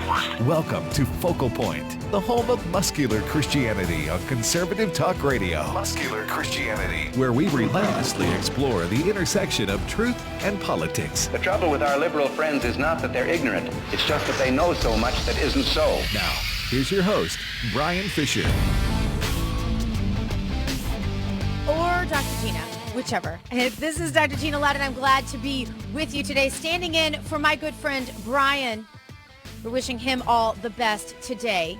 Welcome to Focal Point, the home of muscular Christianity on conservative talk radio. Muscular Christianity, where we relentlessly explore the intersection of truth and politics. The trouble with our liberal friends is not that they're ignorant. It's just that they know so much that isn't so. Now, here's your host, Brian Fisher. Or Dr. Gina, whichever. This is Dr. Gina Loudon. I'm glad to be with you today, standing in for my good friend, Brian. We're wishing him all the best today.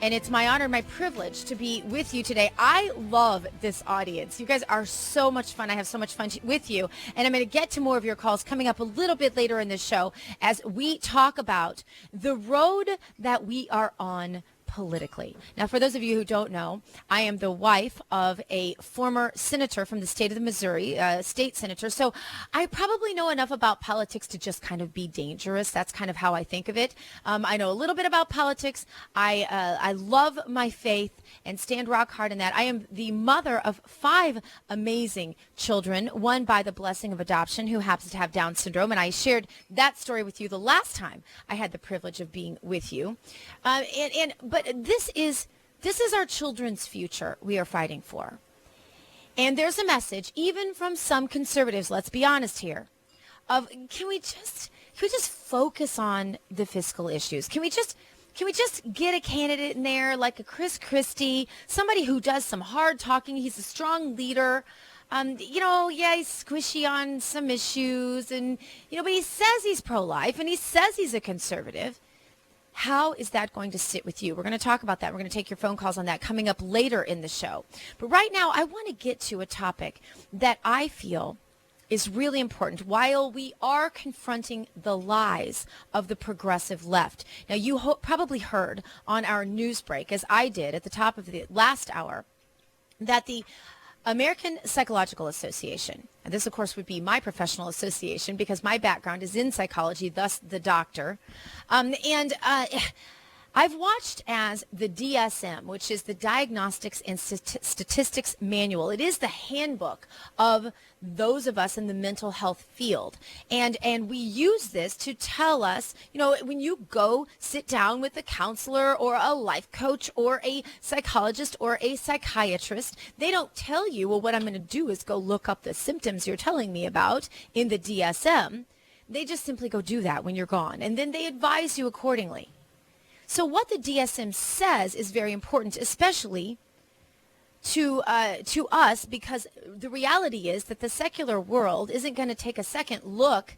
And it's my honor, my privilege to be with you today. I love this audience. You guys are so much fun. I have so much fun with you. And I'm going to get to more of your calls coming up a little bit later in the show as we talk about the road that we are on politically. Now, for those of you who don't know, I am the wife of a former senator from the state of the Missouri, state senator. So I probably know enough about politics to just kind of be dangerous. That's kind of how I think of it. I know a little bit about politics. I love my faith and stand rock hard in that. I am the mother of 5 amazing children, one by the blessing of adoption who happens to have Down syndrome. And I shared that story with you the last time I had the privilege of being with you. But this is our children's future we are fighting for. And there's a message, even from some conservatives, let's be honest here, of can we just focus on the fiscal issues? Can we just get a candidate in there like a Chris Christie, somebody who does some hard talking? He's a strong leader. He's squishy on some issues, and but he says he's pro-life and he says he's a conservative. How is that going to sit with you? We're going to talk about that. We're going to take your phone calls on that coming up later in the show. But right now, I want to get to a topic that I feel is really important while we are confronting the lies of the progressive left. Now, you probably heard on our news break, as I did at the top of the last hour, that the American Psychological Association, and this, of course, would be my professional association because my background is in psychology, thus the doctor. I've watched as the DSM, which is the Diagnostics and Statistics Manual. It is the handbook of those of us in the mental health field. And we use this to tell us, when you go sit down with a counselor or a life coach or a psychologist or a psychiatrist, they don't tell you, well, what I'm going to do is go look up the symptoms you're telling me about in the DSM. They just simply go do that when you're gone. And then they advise you accordingly. So what the DSM says is very important, especially to us, because the reality is that the secular world isn't going to take a second look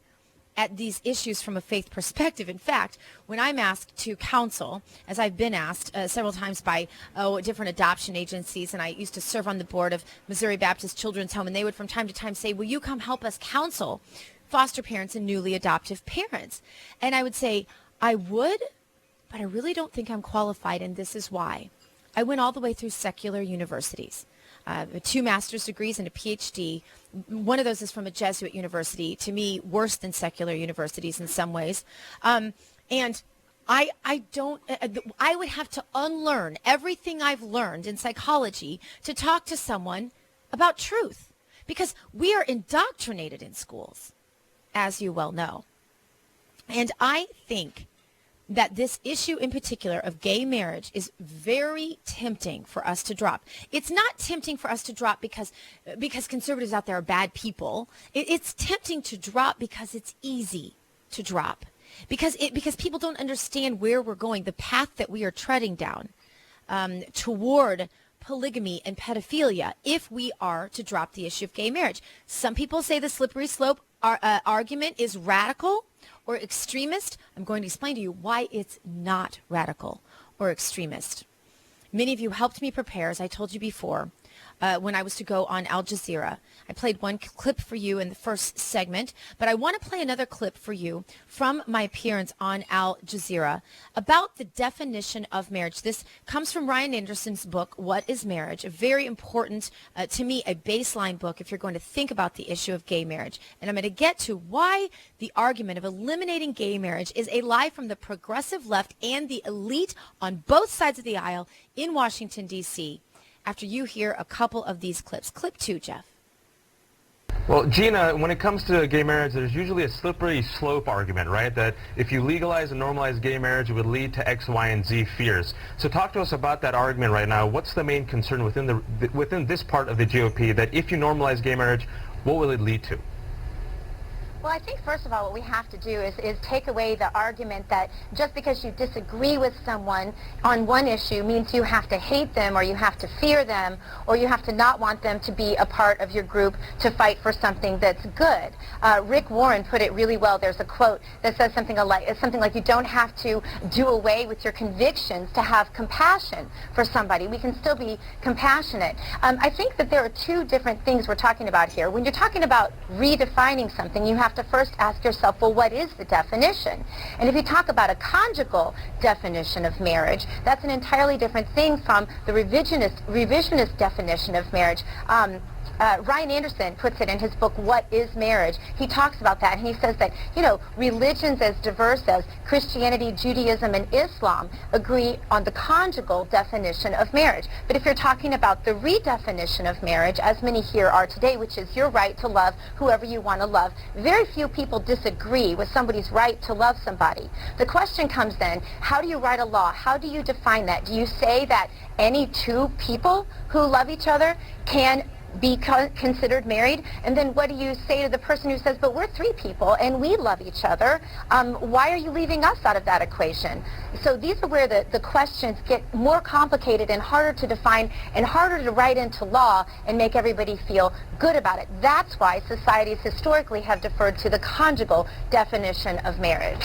at these issues from a faith perspective. In fact, when I'm asked to counsel, as I've been asked several times by different adoption agencies, and I used to serve on the board of Missouri Baptist Children's Home, and they would from time to time say, will you come help us counsel foster parents and newly adoptive parents? And I would say, I would, but I really don't think I'm qualified, and this is why. I went all the way through secular universities, 2 master's degrees and a PhD. One of those is from a Jesuit university, to me, worse than secular universities in some ways. And I would have to unlearn everything I've learned in psychology to talk to someone about truth, because we are indoctrinated in schools, as you well know. And I think that this issue in particular of gay marriage is very tempting for us to drop. It's not tempting for us to drop because conservatives out there are bad people. It's tempting to drop because it's easy to drop. Because people don't understand where we're going, the path that we are treading down toward polygamy and pedophilia if we are to drop the issue of gay marriage. Some people say the slippery slope argument is radical or extremist. I'm going to explain to you why it's not radical or extremist. Many of you helped me prepare, as I told you before, when I was to go on Al Jazeera. I played one clip for you in the first segment, but I want to play another clip for you from my appearance on Al Jazeera about the definition of marriage. This comes from Ryan Anderson's book, What is Marriage? A very important, to me, a baseline book if you're going to think about the issue of gay marriage. And I'm going to get to why the argument of eliminating gay marriage is a lie from the progressive left and the elite on both sides of the aisle in Washington, D.C., after you hear a couple of these clips. Clip 2, Jeff. Well, Gina, when it comes to gay marriage, there's usually a slippery slope argument, right? That if you legalize and normalize gay marriage, it would lead to X, Y, and Z fears. So talk to us about that argument right now. What's the main concern within this part of the GOP, that if you normalize gay marriage, what will it lead to? Well, I think, first of all, what we have to do is take away the argument that just because you disagree with someone on one issue means you have to hate them, or you have to fear them, or you have to not want them to be a part of your group to fight for something that's good. Rick Warren put it really well. There's a quote that says something like, you don't have to do away with your convictions to have compassion for somebody. We can still be compassionate. I think that there are two different things we're talking about here. When you're talking about redefining something, you have to first ask yourself, well, what is the definition? And if you talk about a conjugal definition of marriage, that's an entirely different thing from the revisionist definition of marriage. Ryan Anderson puts it in his book, What is Marriage? He talks about that, and he says that, religions as diverse as Christianity, Judaism, and Islam agree on the conjugal definition of marriage. But if you're talking about the redefinition of marriage, as many here are today, which is your right to love whoever you want to love, very few people disagree with somebody's right to love somebody. The question comes then, how do you write a law? How do you define that? Do you say that any two people who love each other can be considered married? And then what do you say to the person who says, but we're three people and we love each other? Why are you leaving us out of that equation? So these are where the questions get more complicated and harder to define and harder to write into law and make everybody feel good about it. That's why societies historically have deferred to the conjugal definition of marriage.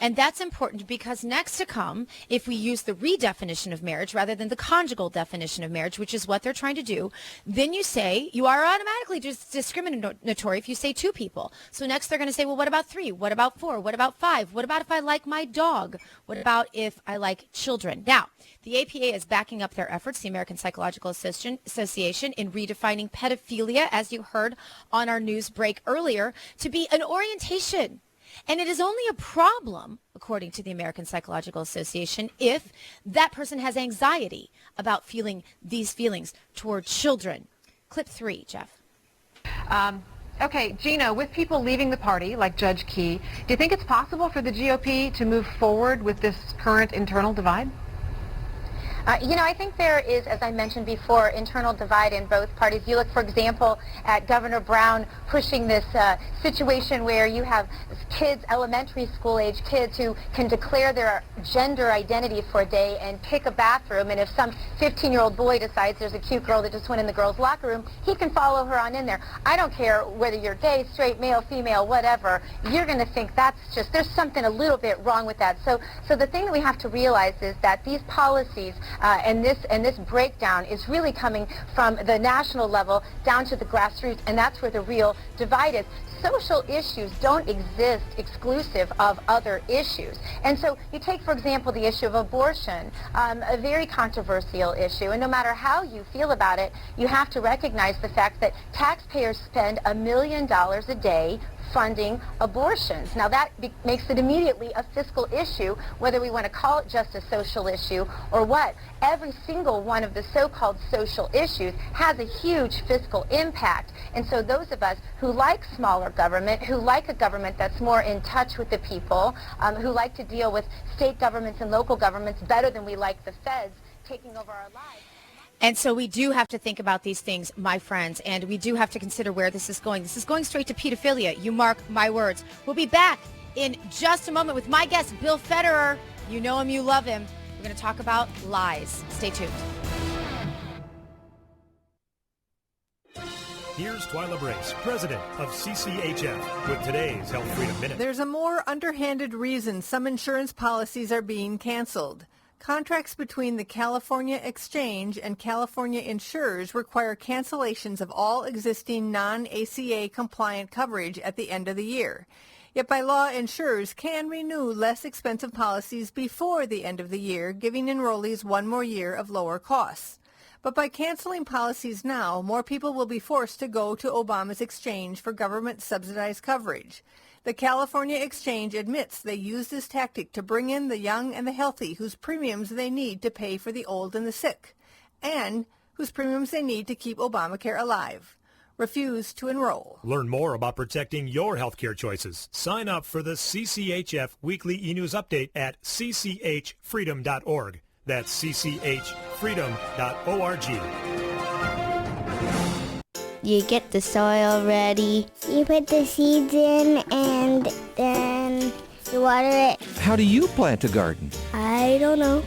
And that's important because next to come, if we use the redefinition of marriage rather than the conjugal definition of marriage, which is what they're trying to do, then you say you are automatically just discriminatory if you say two people. So next they're going to say, well, what about three? What about four? What about five? What about if I like my dog? What about if I like children? Now, the APA is backing up their efforts, the American Psychological Association, in redefining pedophilia, as you heard on our news break earlier, to be an orientation. And it is only a problem, according to the American Psychological Association, if that person has anxiety about feeling these feelings toward children. Clip 3, Jeff. Okay, Gina, with people leaving the party, like Judge Key, do you think it's possible for the GOP to move forward with this current internal divide? I think there is, as I mentioned before, internal divide in both parties. You look, for example, at Governor Brown pushing this situation where you have kids, elementary school age kids, who can declare their gender identity for a day and pick a bathroom, and if some 15-year-old boy decides there's a cute girl that just went in the girls' locker room, he can follow her on in there. I don't care whether you're gay, straight, male, female, whatever, you're going to think that's just, there's something a little bit wrong with that. So the thing that we have to realize is that these policies and this breakdown is really coming from the national level down to the grassroots, and that's where the real divide is. Social issues don't exist exclusive of other issues. And so you take, for example, the issue of abortion, a very controversial issue, and no matter how you feel about it, you have to recognize the fact that taxpayers spend $1 million a day funding abortions. Now that makes it immediately a fiscal issue, whether we want to call it just a social issue or what. Every single one of the so-called social issues has a huge fiscal impact. And so those of us who like smaller government, who like a government that's more in touch with the people, who like to deal with state governments and local governments better than we like the feds taking over our lives. And so we do have to think about these things, my friends, and we do have to consider where this is going. This is going straight to pedophilia. You mark my words. We'll be back in just a moment with my guest, Bill Federer. You know him, you love him. We're going to talk about lies. Stay tuned. Here's Twyla Brace, president of CCHF, with today's Health Freedom Minute. There's a more underhanded reason some insurance policies are being canceled. Contracts between the California Exchange and California insurers require cancellations of all existing non-ACA compliant coverage at the end of the year. Yet by law, insurers can renew less expensive policies before the end of the year, giving enrollees one more year of lower costs. But by canceling policies now, more people will be forced to go to Obama's exchange for government-subsidized coverage. The California Exchange admits they use this tactic to bring in the young and the healthy whose premiums they need to pay for the old and the sick, and whose premiums they need to keep Obamacare alive. refuse to enroll. Learn more about protecting your healthcare choices. Sign up for the CCHF Weekly E-News Update at cchfreedom.org. That's cchfreedom.org. You get the soil ready. You put the seeds in and then you water it. How do you plant a garden? I don't know.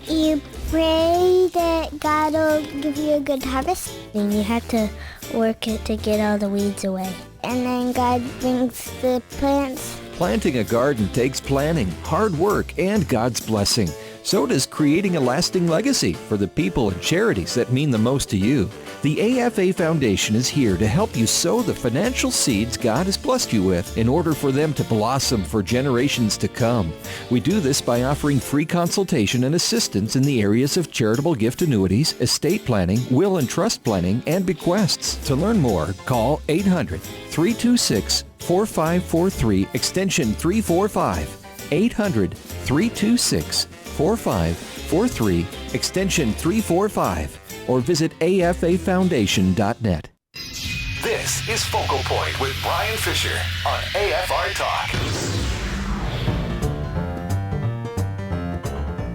You pray that God will give you a good harvest. And you have to work it to get all the weeds away. And then God brings the plants. Planting a garden takes planning, hard work, and God's blessing. So does creating a lasting legacy for the people and charities that mean the most to you. The AFA Foundation is here to help you sow the financial seeds God has blessed you with in order for them to blossom for generations to come. We do this by offering free consultation and assistance in the areas of charitable gift annuities, estate planning, will and trust planning, and bequests. To learn more, call 800-326-4543, extension 345. 800-326-4543, extension 345, or visit afafoundation.net. This is Focal Point with Brian Fisher on AFR Talk.